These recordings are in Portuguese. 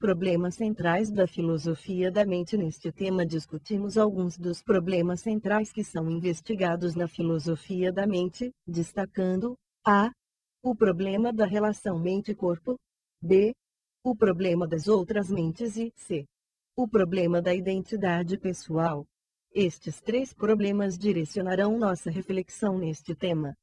problemas centrais da filosofia da mente. Neste tema discutimos alguns dos problemas centrais que são investigados na filosofia da mente, destacando: a. O problema da relação mente-corpo. b. O problema das outras mentes e c. O problema da identidade pessoal. Estes três problemas direcionarão nossa reflexão neste tema.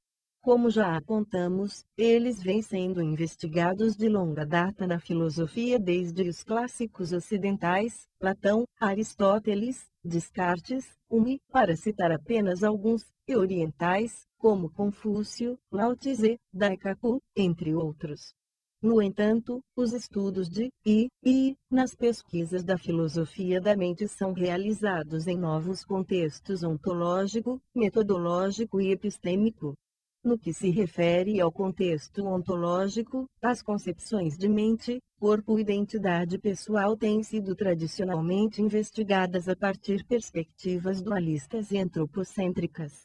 Como já apontamos, eles vêm sendo investigados de longa data na filosofia desde os clássicos ocidentais, Platão, Aristóteles, Descartes, Hume, para citar apenas alguns, e orientais, como Confúcio, Lao Tse, Daikaku, entre outros. No entanto, os estudos de I nas pesquisas da filosofia da mente são realizados em novos contextos ontológico, metodológico e epistêmico. No que se refere ao contexto ontológico, as concepções de mente, corpo e identidade pessoal têm sido tradicionalmente investigadas a partir de perspectivas dualistas e antropocêntricas.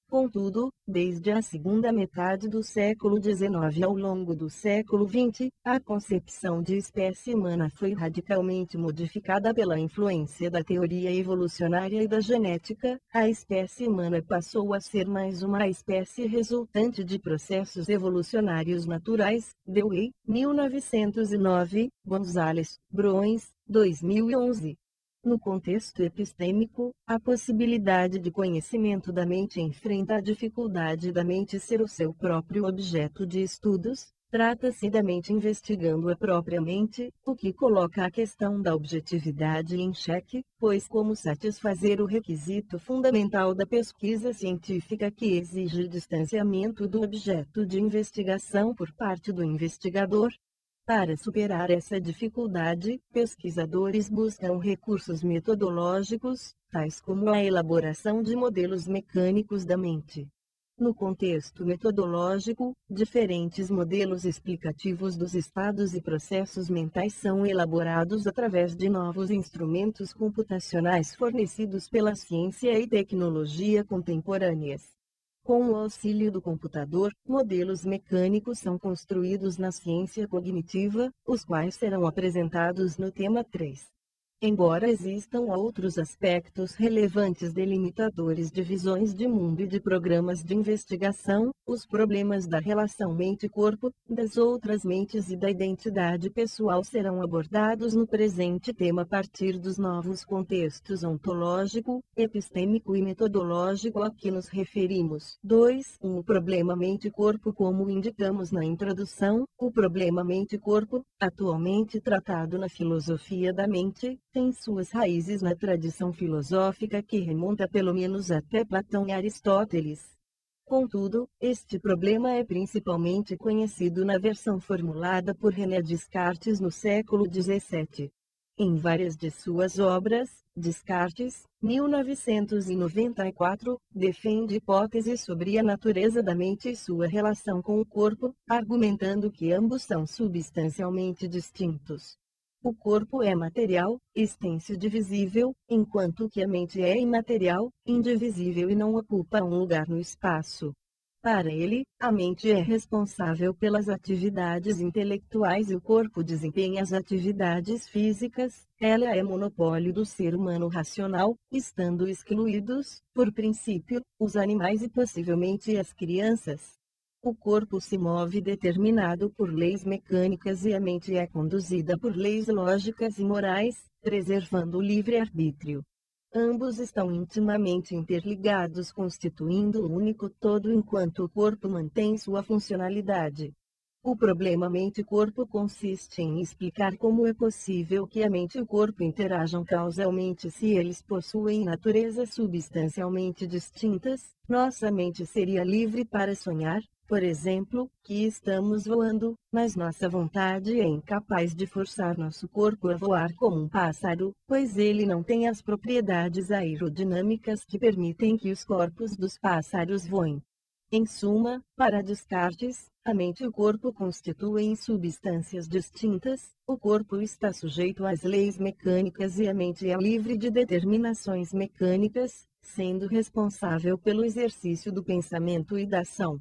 Contudo, desde a segunda metade do século XIX ao longo do século XX, a concepção de espécie humana foi radicalmente modificada pela influência da teoria evolucionária e da genética. A espécie humana passou a ser mais uma espécie resultante de processos evolucionários naturais. Dewey, 1909, Gonzalez, Broens, 2011. No contexto epistêmico, a possibilidade de conhecimento da mente enfrenta a dificuldade da mente ser o seu próprio objeto de estudos. Trata-se da mente investigando-a propriamente, o que coloca a questão da objetividade em xeque, pois como satisfazer o requisito fundamental da pesquisa científica que exige distanciamento do objeto de investigação por parte do investigador? Para superar essa dificuldade, pesquisadores buscam recursos metodológicos, tais como a elaboração de modelos mecânicos da mente. No contexto metodológico, diferentes modelos explicativos dos estados e processos mentais são elaborados através de novos instrumentos computacionais fornecidos pela ciência e tecnologia contemporâneas. Com o auxílio do computador, modelos mecânicos são construídos na ciência cognitiva, os quais serão apresentados no tema 3. Embora existam outros aspectos relevantes delimitadores de visões de mundo e de programas de investigação, os problemas da relação mente-corpo, das outras mentes e da identidade pessoal serão abordados no presente tema a partir dos novos contextos ontológico, epistêmico e metodológico a que nos referimos. 2. O problema mente-corpo. Como indicamos na introdução, o problema mente-corpo, atualmente tratado na filosofia da mente, tem suas raízes na tradição filosófica que remonta pelo menos até Platão e Aristóteles. Contudo, este problema é principalmente conhecido na versão formulada por René Descartes no século XVII. Em várias de suas obras, Descartes, 1994, defende hipóteses sobre a natureza da mente e sua relação com o corpo, argumentando que ambos são substancialmente distintos. O corpo é material, extenso e divisível, enquanto que a mente é imaterial, indivisível e não ocupa um lugar no espaço. Para ele, a mente é responsável pelas atividades intelectuais e o corpo desempenha as atividades físicas. Ela é monopólio do ser humano racional, estando excluídos, por princípio, os animais e possivelmente as crianças. O corpo se move determinado por leis mecânicas e a mente é conduzida por leis lógicas e morais, preservando o livre-arbítrio. Ambos estão intimamente interligados, constituindo um único todo enquanto o corpo mantém sua funcionalidade. O problema mente-corpo consiste em explicar como é possível que a mente e o corpo interajam causalmente se eles possuem naturezas substancialmente distintas. Nossa mente seria livre para sonhar, por exemplo, que estamos voando, mas nossa vontade é incapaz de forçar nosso corpo a voar como um pássaro, pois ele não tem as propriedades aerodinâmicas que permitem que os corpos dos pássaros voem. Em suma, para Descartes, a mente e o corpo constituem substâncias distintas, o corpo está sujeito às leis mecânicas e a mente é livre de determinações mecânicas, sendo responsável pelo exercício do pensamento e da ação.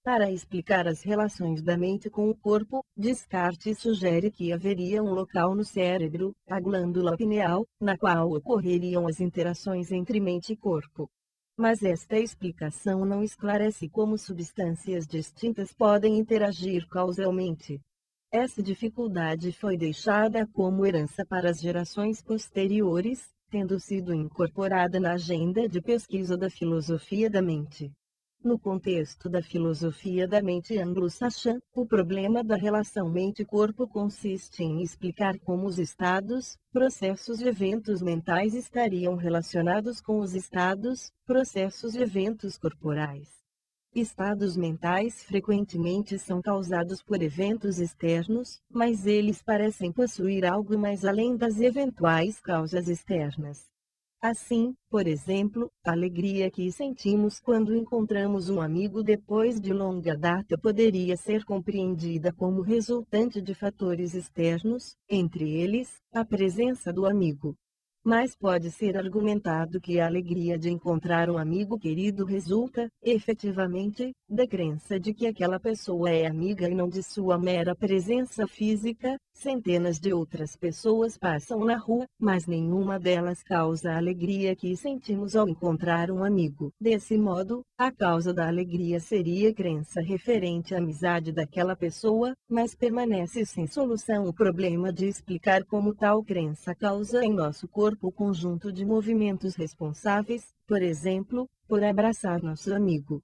Para explicar as relações da mente com o corpo, Descartes sugere que haveria um local no cérebro, a glândula pineal, na qual ocorreriam as interações entre mente e corpo. Mas esta explicação não esclarece como substâncias distintas podem interagir causalmente. Essa dificuldade foi deixada como herança para as gerações posteriores, tendo sido incorporada na agenda de pesquisa da filosofia da mente. No contexto da filosofia da mente anglo-saxã, o problema da relação mente-corpo consiste em explicar como os estados, processos e eventos mentais estariam relacionados com os estados, processos e eventos corporais. Estados mentais frequentemente são causados por eventos externos, mas eles parecem possuir algo mais além das eventuais causas externas. Assim, por exemplo, a alegria que sentimos quando encontramos um amigo depois de longa data poderia ser compreendida como resultante de fatores externos, entre eles, a presença do amigo. Mas pode ser argumentado que a alegria de encontrar um amigo querido resulta, efetivamente, da crença de que aquela pessoa é amiga e não de sua mera presença física. Centenas de outras pessoas passam na rua, mas nenhuma delas causa a alegria que sentimos ao encontrar um amigo. Desse modo, a causa da alegria seria crença referente à amizade daquela pessoa, mas permanece sem solução o problema de explicar como tal crença causa em nosso corpo o conjunto de movimentos responsáveis, por exemplo, por abraçar nosso amigo.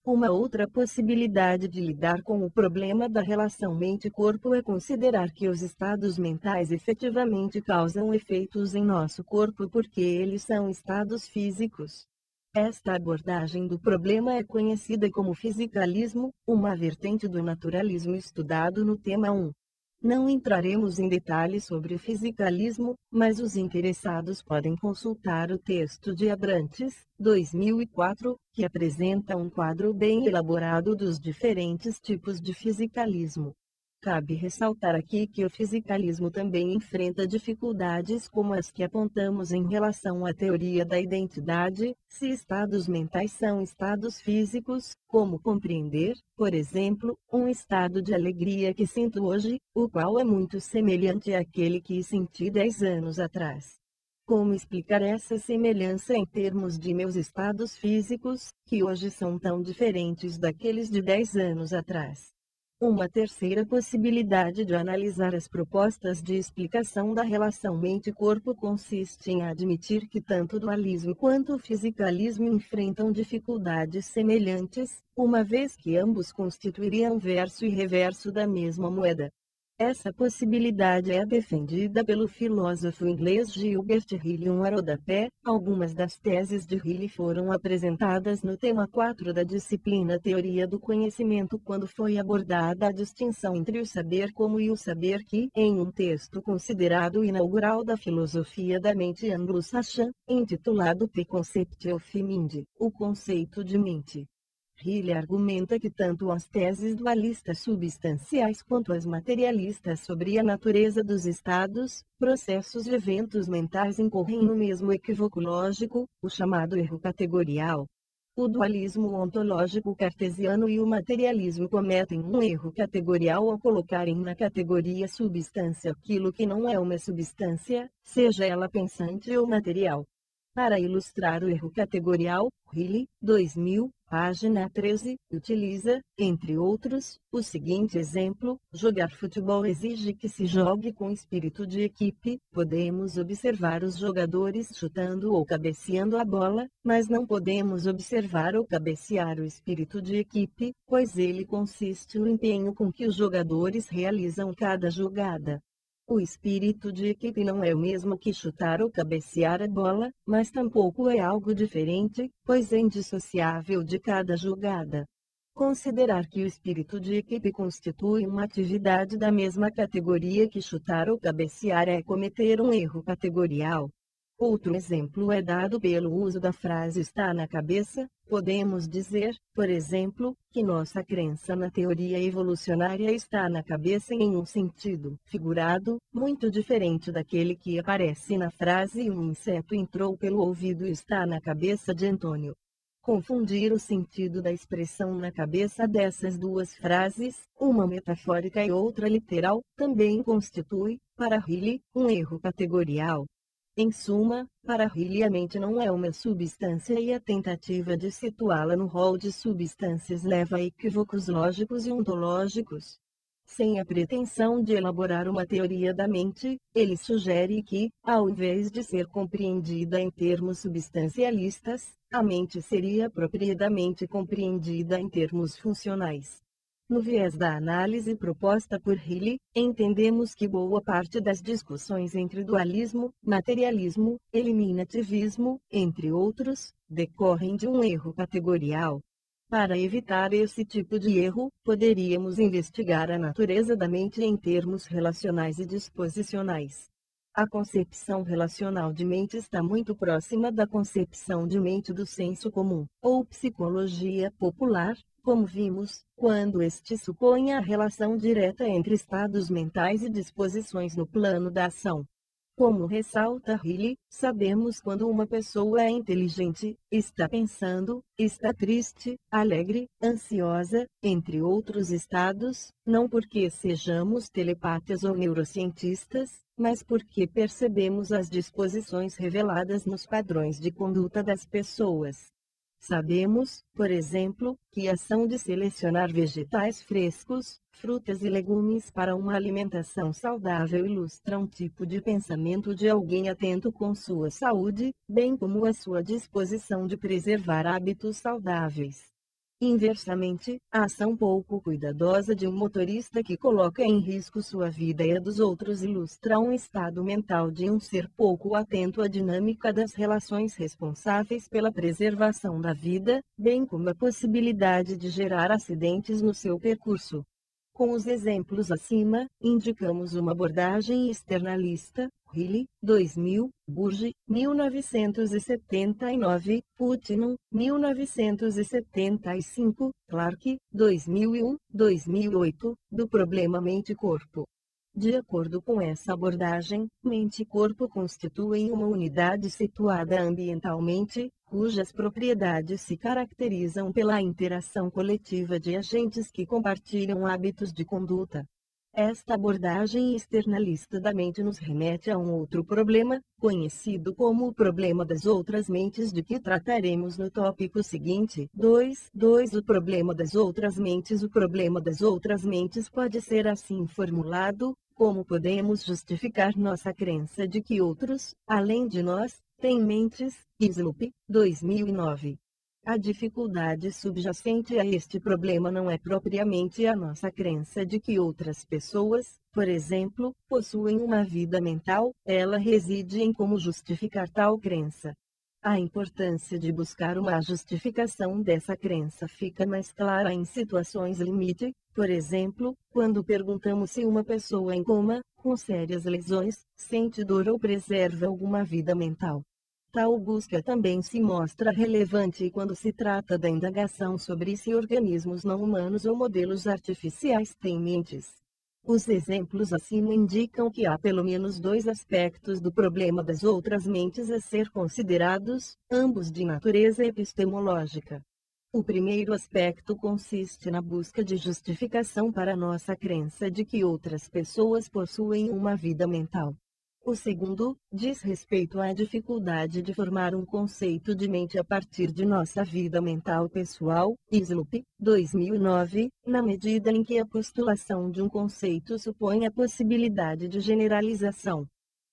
Uma outra possibilidade de lidar com o problema da relação mente-corpo é considerar que os estados mentais efetivamente causam efeitos em nosso corpo porque eles são estados físicos. Esta abordagem do problema é conhecida como fisicalismo, uma vertente do naturalismo estudado no tema 1. Não entraremos em detalhes sobre o fisicalismo, mas os interessados podem consultar o texto de Abrantes, 2004, que apresenta um quadro bem elaborado dos diferentes tipos de fisicalismo. Cabe ressaltar aqui que o fisicalismo também enfrenta dificuldades como as que apontamos em relação à teoria da identidade. Se estados mentais são estados físicos, como compreender, por exemplo, um estado de alegria que sinto hoje, o qual é muito semelhante àquele que senti 10 anos atrás? Como explicar essa semelhança em termos de meus estados físicos, que hoje são tão diferentes daqueles de 10 anos atrás? Uma terceira possibilidade de analisar as propostas de explicação da relação mente-corpo consiste em admitir que tanto o dualismo quanto o fisicalismo enfrentam dificuldades semelhantes, uma vez que ambos constituiriam verso e reverso da mesma moeda. Essa possibilidade é defendida pelo filósofo inglês Gilbert Ryle. Um rodapé. Algumas das teses de Ryle foram apresentadas no tema 4 da disciplina Teoria do Conhecimento quando foi abordada a distinção entre o saber como e o saber que, em um texto considerado inaugural da filosofia da mente anglo-saxã, intitulado The Concept of Mind, o conceito de mente. Ryle argumenta que tanto as teses dualistas substanciais quanto as materialistas sobre a natureza dos estados, processos e eventos mentais incorrem no mesmo equívoco lógico, o chamado erro categorial. O dualismo ontológico cartesiano e o materialismo cometem um erro categorial ao colocarem na categoria substância aquilo que não é uma substância, seja ela pensante ou material. Para ilustrar o erro categorial, Ryle, 2000, página 13, utiliza, entre outros, o seguinte exemplo: jogar futebol exige que se jogue com espírito de equipe. Podemos observar os jogadores chutando ou cabeceando a bola, mas não podemos observar ou cabecear o espírito de equipe, pois ele consiste no empenho com que os jogadores realizam cada jogada. O espírito de equipe não é o mesmo que chutar ou cabecear a bola, mas tampouco é algo diferente, pois é indissociável de cada jogada. Considerar que o espírito de equipe constitui uma atividade da mesma categoria que chutar ou cabecear é cometer um erro categorial. Outro exemplo é dado pelo uso da frase está na cabeça. Podemos dizer, por exemplo, que nossa crença na teoria evolucionária está na cabeça em um sentido figurado, muito diferente daquele que aparece na frase um inseto entrou pelo ouvido e está na cabeça de Antônio. Confundir o sentido da expressão na cabeça dessas duas frases, uma metafórica e outra literal, também constitui, para Riley, um erro categorial. Em suma, para Riley a mente não é uma substância e a tentativa de situá-la no rol de substâncias leva a equívocos lógicos e ontológicos. Sem a pretensão de elaborar uma teoria da mente, ele sugere que, ao invés de ser compreendida em termos substancialistas, a mente seria propriamente compreendida em termos funcionais. No viés da análise proposta por Riley, entendemos que boa parte das discussões entre dualismo, materialismo, eliminativismo, entre outros, decorrem de um erro categorial. Para evitar esse tipo de erro, poderíamos investigar a natureza da mente em termos relacionais e disposicionais. A concepção relacional de mente está muito próxima da concepção de mente do senso comum, ou psicologia popular, como vimos, quando este supõe a relação direta entre estados mentais e disposições no plano da ação. Como ressalta Riley, sabemos quando uma pessoa é inteligente, está pensando, está triste, alegre, ansiosa, entre outros estados, não porque sejamos telepatas ou neurocientistas, mas porque percebemos as disposições reveladas nos padrões de conduta das pessoas. Sabemos, por exemplo, que a ação de selecionar vegetais frescos, frutas e legumes para uma alimentação saudável ilustra um tipo de pensamento de alguém atento com sua saúde, bem como a sua disposição de preservar hábitos saudáveis. Inversamente, a ação pouco cuidadosa de um motorista que coloca em risco sua vida e a dos outros ilustra um estado mental de um ser pouco atento à dinâmica das relações responsáveis pela preservação da vida, bem como a possibilidade de gerar acidentes no seu percurso. Com os exemplos acima, indicamos uma abordagem externalista, Riley, 2000, Burge, 1979, Putnam, 1975, Clark, 2001, 2008, do problema mente-corpo. De acordo com essa abordagem, mente e corpo constituem uma unidade situada ambientalmente, cujas propriedades se caracterizam pela interação coletiva de agentes que compartilham hábitos de conduta. Esta abordagem externalista da mente nos remete a um outro problema, conhecido como o problema das outras mentes, de que trataremos no tópico seguinte. 2. O problema das outras mentes. O problema das outras mentes pode ser assim formulado: como podemos justificar nossa crença de que outros, além de nós, têm mentes? Sloop, 2009. A dificuldade subjacente a este problema não é propriamente a nossa crença de que outras pessoas, por exemplo, possuem uma vida mental, ela reside em como justificar tal crença. A importância de buscar uma justificação dessa crença fica mais clara em situações limite, por exemplo, quando perguntamos se uma pessoa em coma, com sérias lesões, sente dor ou preserva alguma vida mental. Tal busca também se mostra relevante quando se trata da indagação sobre se organismos não humanos ou modelos artificiais têm mentes. Os exemplos acima indicam que há pelo menos dois aspectos do problema das outras mentes a ser considerados, ambos de natureza epistemológica. O primeiro aspecto consiste na busca de justificação para nossa crença de que outras pessoas possuem uma vida mental. O segundo, diz respeito à dificuldade de formar um conceito de mente a partir de nossa vida mental pessoal, Sloop, 2009, na medida em que a postulação de um conceito supõe a possibilidade de generalização.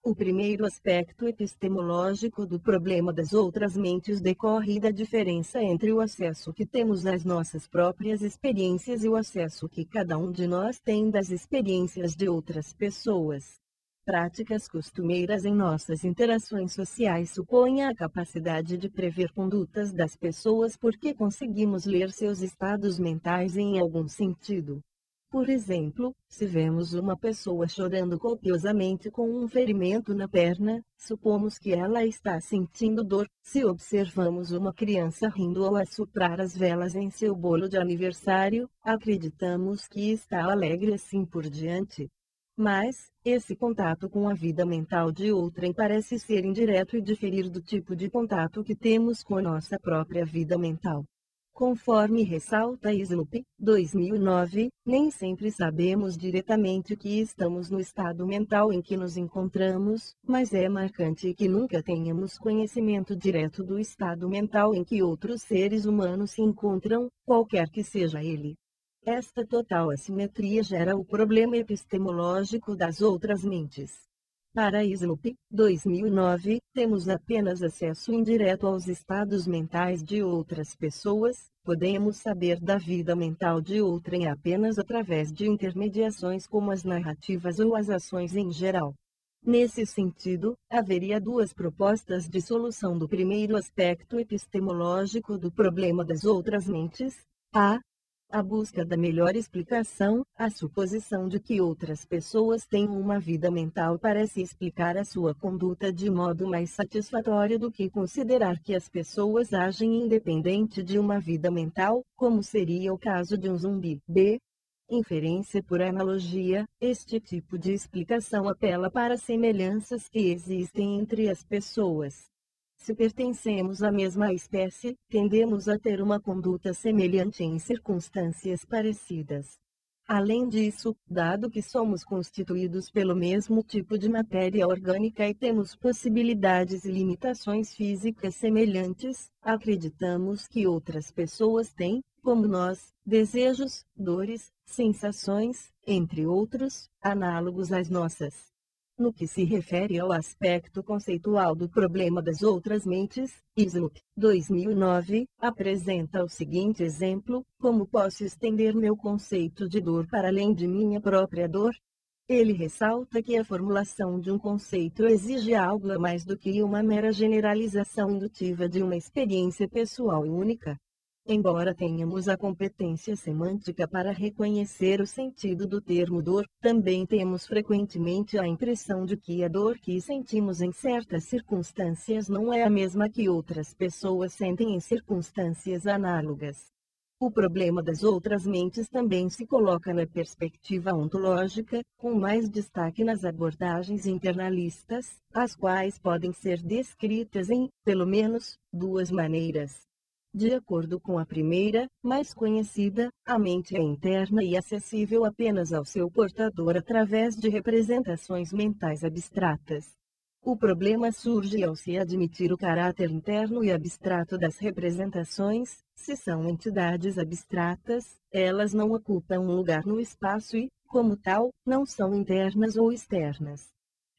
O primeiro aspecto epistemológico do problema das outras mentes decorre da diferença entre o acesso que temos às nossas próprias experiências e o acesso que cada um de nós tem das experiências de outras pessoas. Práticas costumeiras em nossas interações sociais supõem a capacidade de prever condutas das pessoas porque conseguimos ler seus estados mentais em algum sentido. Por exemplo, se vemos uma pessoa chorando copiosamente com um ferimento na perna, supomos que ela está sentindo dor. Se observamos uma criança rindo ao assoprar as velas em seu bolo de aniversário, acreditamos que está alegre assim por diante. Mas, esse contato com a vida mental de outrem parece ser indireto e diferir do tipo de contato que temos com nossa própria vida mental. Conforme ressalta Sloop, 2009, nem sempre sabemos diretamente que estamos no estado mental em que nos encontramos, mas é marcante que nunca tenhamos conhecimento direto do estado mental em que outros seres humanos se encontram, qualquer que seja ele. Esta total assimetria gera o problema epistemológico das outras mentes. Para Sloop, 2009, temos apenas acesso indireto aos estados mentais de outras pessoas, podemos saber da vida mental de outrem apenas através de intermediações como as narrativas ou as ações em geral. Nesse sentido, haveria duas propostas de solução do primeiro aspecto epistemológico do problema das outras mentes: a busca da melhor explicação, a suposição de que outras pessoas têm uma vida mental parece explicar a sua conduta de modo mais satisfatório do que considerar que as pessoas agem independente de uma vida mental, como seria o caso de um zumbi. Inferência por analogia, este tipo de explicação apela para semelhanças que existem entre as pessoas. Se pertencemos à mesma espécie, tendemos a ter uma conduta semelhante em circunstâncias parecidas. Além disso, dado que somos constituídos pelo mesmo tipo de matéria orgânica e temos possibilidades e limitações físicas semelhantes, acreditamos que outras pessoas têm, como nós, desejos, dores, sensações, entre outros, análogos às nossas. No que se refere ao aspecto conceitual do problema das outras mentes, Sloop, 2009, apresenta o seguinte exemplo: como posso estender meu conceito de dor para além de minha própria dor? Ele ressalta que a formulação de um conceito exige algo a mais do que uma mera generalização indutiva de uma experiência pessoal única. Embora tenhamos a competência semântica para reconhecer o sentido do termo dor, também temos frequentemente a impressão de que a dor que sentimos em certas circunstâncias não é a mesma que outras pessoas sentem em circunstâncias análogas. O problema das outras mentes também se coloca na perspectiva ontológica, com mais destaque nas abordagens internalistas, as quais podem ser descritas em, pelo menos, duas maneiras. De acordo com a primeira, mais conhecida, a mente é interna e acessível apenas ao seu portador através de representações mentais abstratas. O problema surge ao se admitir o caráter interno e abstrato das representações. Se são entidades abstratas, elas não ocupam um lugar no espaço e, como tal, não são internas ou externas.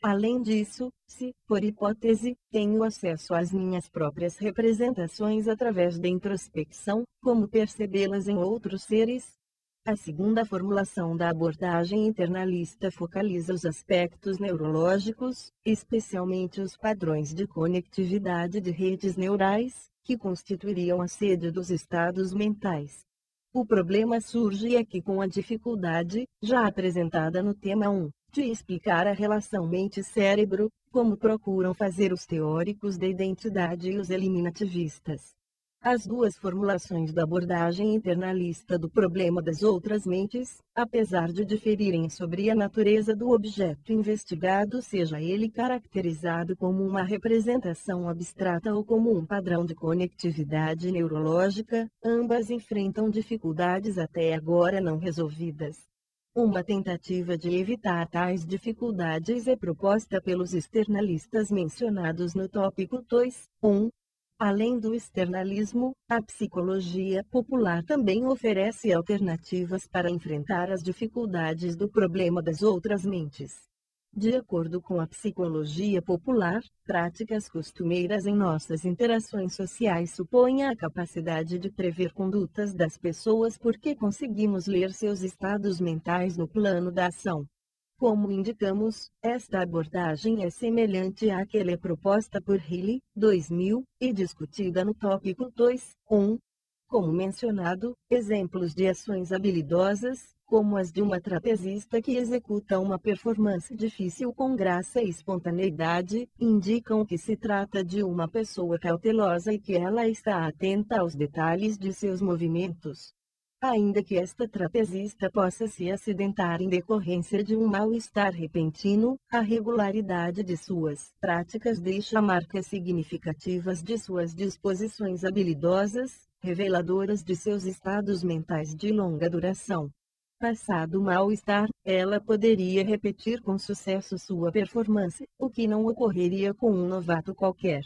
Além disso, se, por hipótese, tenho acesso às minhas próprias representações através da introspecção, como percebê-las em outros seres? A segunda formulação da abordagem internalista focaliza os aspectos neurológicos, especialmente os padrões de conectividade de redes neurais, que constituiriam a sede dos estados mentais. O problema surge aqui com a dificuldade, já apresentada no tema 1, de explicar a relação mente-cérebro, como procuram fazer os teóricos da identidade e os eliminativistas. As duas formulações da abordagem internalista do problema das outras mentes, apesar de diferirem sobre a natureza do objeto investigado, seja ele caracterizado como uma representação abstrata ou como um padrão de conectividade neurológica, ambas enfrentam dificuldades até agora não resolvidas. Uma tentativa de evitar tais dificuldades é proposta pelos externalistas mencionados no tópico 2.1. Além do externalismo, a psicologia popular também oferece alternativas para enfrentar as dificuldades do problema das outras mentes. De acordo com a psicologia popular, práticas costumeiras em nossas interações sociais supõem a capacidade de prever condutas das pessoas porque conseguimos ler seus estados mentais no plano da ação. Como indicamos, esta abordagem é semelhante àquela proposta por Healy, 2000, e discutida no tópico 2.1. Como mencionado, exemplos de ações habilidosas, como as de uma trapezista que executa uma performance difícil com graça e espontaneidade, indicam que se trata de uma pessoa cautelosa e que ela está atenta aos detalhes de seus movimentos. Ainda que esta trapezista possa se acidentar em decorrência de um mal-estar repentino, a regularidade de suas práticas deixa marcas significativas de suas disposições habilidosas, reveladoras de seus estados mentais de longa duração. Passado o mal-estar, ela poderia repetir com sucesso sua performance, o que não ocorreria com um novato qualquer.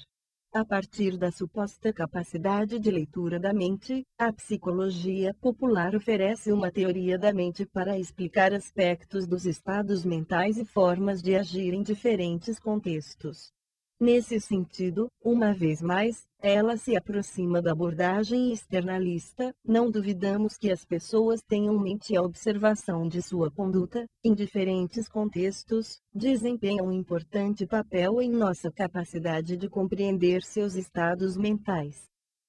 A partir da suposta capacidade de leitura da mente, a psicologia popular oferece uma teoria da mente para explicar aspectos dos estados mentais e formas de agir em diferentes contextos. Nesse sentido, uma vez mais, ela se aproxima da abordagem externalista. Não duvidamos que as pessoas tenham mente e a observação de sua conduta, em diferentes contextos, desempenham um importante papel em nossa capacidade de compreender seus estados mentais.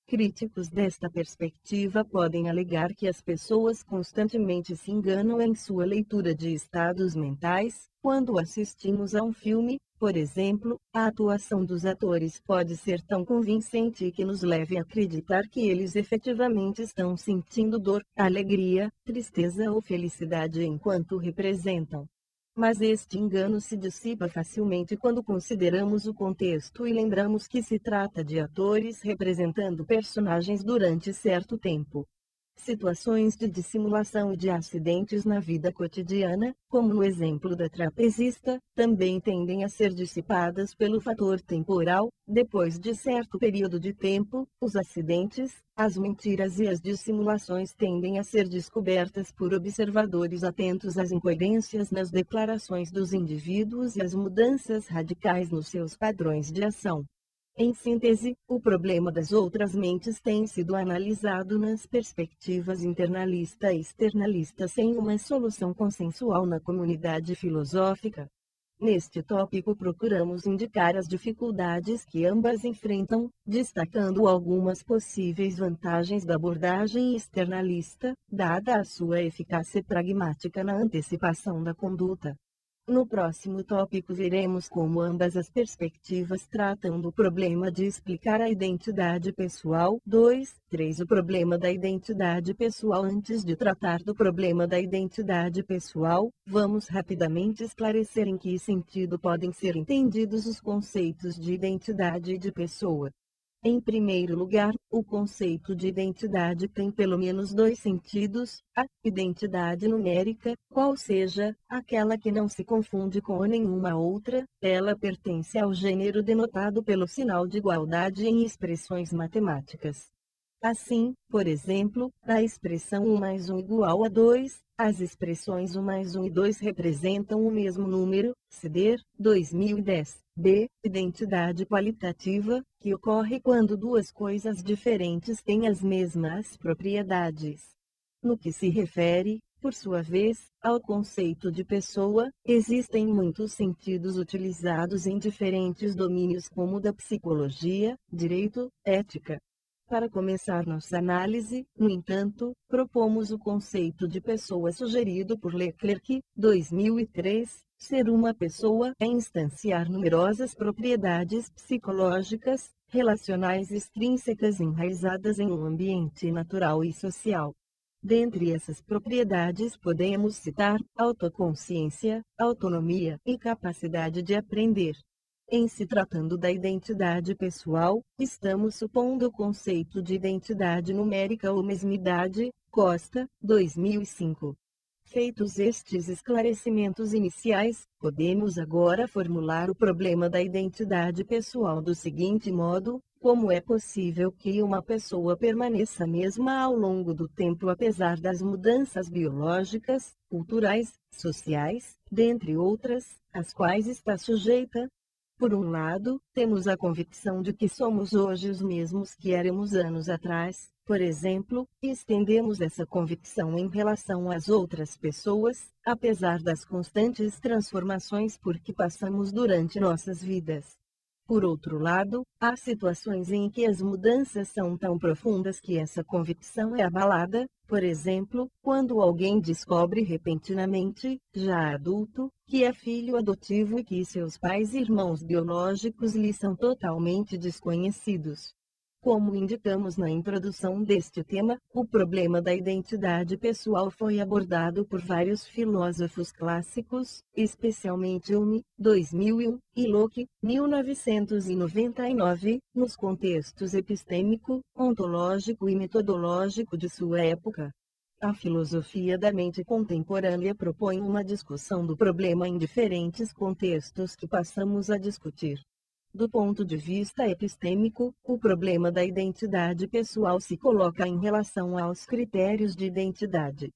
Críticos desta perspectiva podem alegar que as pessoas constantemente se enganam em sua leitura de estados mentais. Quando assistimos a um filme, por exemplo, a atuação dos atores pode ser tão convincente que nos leve a acreditar que eles efetivamente estão sentindo dor, alegria, tristeza ou felicidade enquanto representam. Mas este engano se dissipa facilmente quando consideramos o contexto e lembramos que se trata de atores representando personagens durante certo tempo. Situações de dissimulação e de acidentes na vida cotidiana, como no exemplo da trapezista, também tendem a ser dissipadas pelo fator temporal. Depois de certo período de tempo, os acidentes, as mentiras e as dissimulações tendem a ser descobertas por observadores atentos às incoerências nas declarações dos indivíduos e às mudanças radicais nos seus padrões de ação. Em síntese, o problema das outras mentes tem sido analisado nas perspectivas internalista e externalista sem uma solução consensual na comunidade filosófica. Neste tópico procuramos indicar as dificuldades que ambas enfrentam, destacando algumas possíveis vantagens da abordagem externalista, dada a sua eficácia pragmática na antecipação da conduta. No próximo tópico veremos como ambas as perspectivas tratam do problema de explicar a identidade pessoal. 3. O problema da identidade pessoal. Antes de tratar do problema da identidade pessoal, vamos rapidamente esclarecer em que sentido podem ser entendidos os conceitos de identidade e de pessoa. Em primeiro lugar, o conceito de identidade tem pelo menos dois sentidos: a identidade numérica, qual seja, aquela que não se confunde com nenhuma outra, ela pertence ao gênero denotado pelo sinal de igualdade em expressões matemáticas. Assim, por exemplo, a expressão 1 mais 1 igual a 2, as expressões 1 mais 1 e 2 representam o mesmo número. CDER, 2010. B. Identidade qualitativa, que ocorre quando duas coisas diferentes têm as mesmas propriedades. No que se refere, por sua vez, ao conceito de pessoa, existem muitos sentidos utilizados em diferentes domínios como o da psicologia, direito, ética. Para começar nossa análise, no entanto, propomos o conceito de pessoa sugerido por Leclerc, 2003. Ser uma pessoa é instanciar numerosas propriedades psicológicas, relacionais extrínsecas enraizadas em um ambiente natural e social. Dentre essas propriedades podemos citar autoconsciência, autonomia e capacidade de aprender. Em se tratando da identidade pessoal, estamos supondo o conceito de identidade numérica ou mesmidade. Costa, 2005. Feitos estes esclarecimentos iniciais, podemos agora formular o problema da identidade pessoal do seguinte modo: como é possível que uma pessoa permaneça a mesma ao longo do tempo apesar das mudanças biológicas, culturais, sociais, dentre outras, às quais está sujeita? Por um lado, temos a convicção de que somos hoje os mesmos que éramos anos atrás. Por exemplo, e estendemos essa convicção em relação às outras pessoas, apesar das constantes transformações por que passamos durante nossas vidas. Por outro lado, há situações em que as mudanças são tão profundas que essa convicção é abalada. Por exemplo, quando alguém descobre repentinamente, já adulto, que é filho adotivo e que seus pais e irmãos biológicos lhe são totalmente desconhecidos. Como indicamos na introdução deste tema, o problema da identidade pessoal foi abordado por vários filósofos clássicos, especialmente Hume, 2001, e Locke, 1999, nos contextos epistêmico, ontológico e metodológico de sua época. A filosofia da mente contemporânea propõe uma discussão do problema em diferentes contextos que passamos a discutir. Do ponto de vista epistêmico, o problema da identidade pessoal se coloca em relação aos critérios de identidade.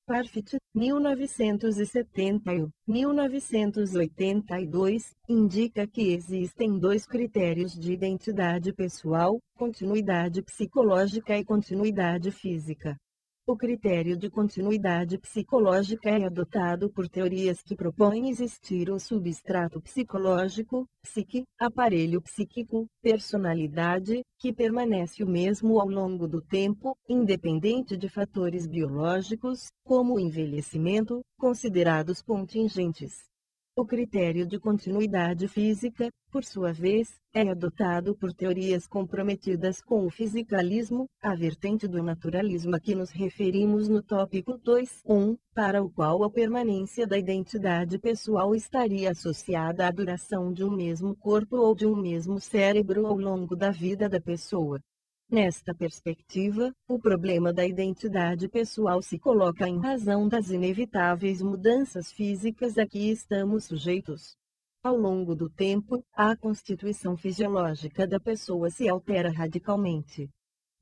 Parfit, 1971, 1982, indica que existem dois critérios de identidade pessoal: continuidade psicológica e continuidade física. O critério de continuidade psicológica é adotado por teorias que propõem existir um substrato psicológico, psique, aparelho psíquico, personalidade, que permanece o mesmo ao longo do tempo, independente de fatores biológicos, como o envelhecimento, considerados contingentes. O critério de continuidade física, por sua vez, é adotado por teorias comprometidas com o fisicalismo, a vertente do naturalismo a que nos referimos no tópico 2.1, para o qual a permanência da identidade pessoal estaria associada à duração de um mesmo corpo ou de um mesmo cérebro ao longo da vida da pessoa. Nesta perspectiva, o problema da identidade pessoal se coloca em razão das inevitáveis mudanças físicas a que estamos sujeitos. Ao longo do tempo, a constituição fisiológica da pessoa se altera radicalmente.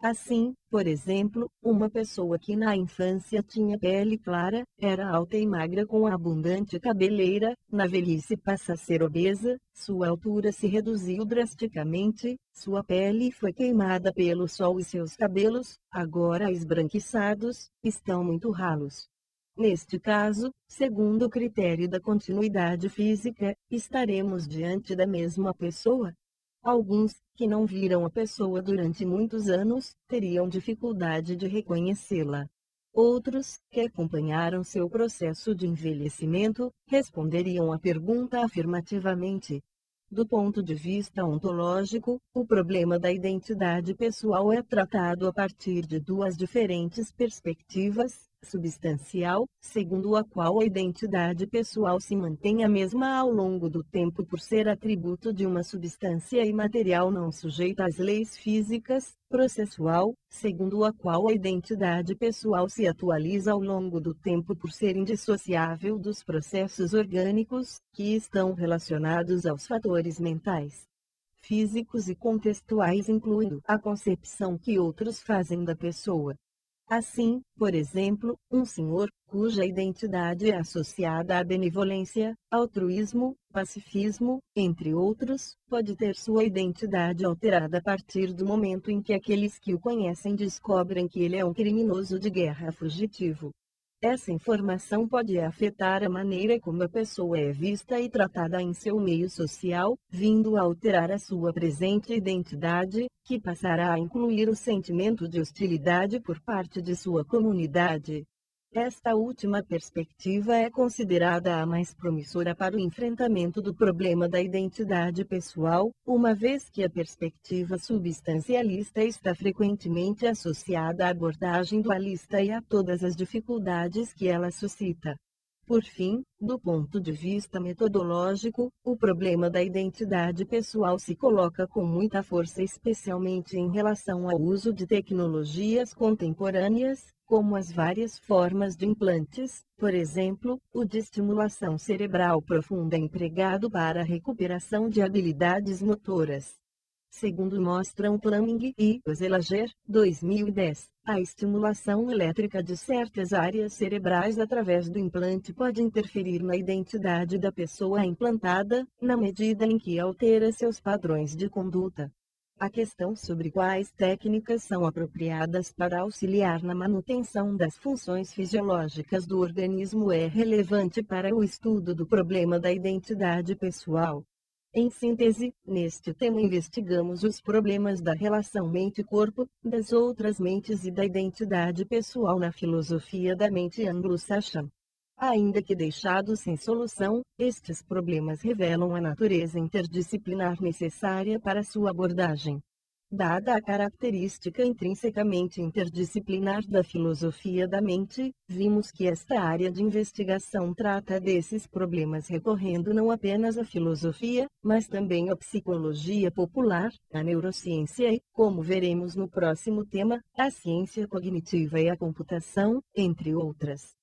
Assim, por exemplo, uma pessoa que na infância tinha pele clara, era alta e magra com abundante cabeleira, na velhice passa a ser obesa, sua altura se reduziu drasticamente, sua pele foi queimada pelo sol e seus cabelos, agora esbranquiçados, estão muito ralos. Neste caso, segundo o critério da continuidade física, estaremos diante da mesma pessoa? Alguns, que não viram a pessoa durante muitos anos, teriam dificuldade de reconhecê-la. Outros, que acompanharam seu processo de envelhecimento, responderiam à pergunta afirmativamente. Do ponto de vista ontológico, o problema da identidade pessoal é tratado a partir de duas diferentes perspectivas: substancial, segundo a qual a identidade pessoal se mantém a mesma ao longo do tempo por ser atributo de uma substância imaterial não sujeita às leis físicas; processual, segundo a qual a identidade pessoal se atualiza ao longo do tempo por ser indissociável dos processos orgânicos, que estão relacionados aos fatores mentais, físicos e contextuais, incluindo a concepção que outros fazem da pessoa. Assim, por exemplo, um senhor, cuja identidade é associada à benevolência, altruísmo, pacifismo, entre outros, pode ter sua identidade alterada a partir do momento em que aqueles que o conhecem descobrem que ele é um criminoso de guerra fugitivo. Essa informação pode afetar a maneira como a pessoa é vista e tratada em seu meio social, vindo a alterar a sua presente identidade, que passará a incluir o sentimento de hostilidade por parte de sua comunidade. Esta última perspectiva é considerada a mais promissora para o enfrentamento do problema da identidade pessoal, uma vez que a perspectiva substancialista está frequentemente associada à abordagem dualista e a todas as dificuldades que ela suscita. Por fim, do ponto de vista metodológico, o problema da identidade pessoal se coloca com muita força, especialmente em relação ao uso de tecnologias contemporâneas, como as várias formas de implantes, por exemplo, o de estimulação cerebral profunda empregado para a recuperação de habilidades motoras. Segundo mostram Fleming e Zelager, 2010, a estimulação elétrica de certas áreas cerebrais através do implante pode interferir na identidade da pessoa implantada, na medida em que altera seus padrões de conduta. A questão sobre quais técnicas são apropriadas para auxiliar na manutenção das funções fisiológicas do organismo é relevante para o estudo do problema da identidade pessoal. Em síntese, neste tema investigamos os problemas da relação mente-corpo, das outras mentes e da identidade pessoal na filosofia da mente anglo-saxã. Ainda que deixados sem solução, estes problemas revelam a natureza interdisciplinar necessária para sua abordagem. Dada a característica intrinsecamente interdisciplinar da filosofia da mente, vimos que esta área de investigação trata desses problemas recorrendo não apenas à filosofia, mas também à psicologia popular, à neurociência e, como veremos no próximo tema, à ciência cognitiva e à computação, entre outras.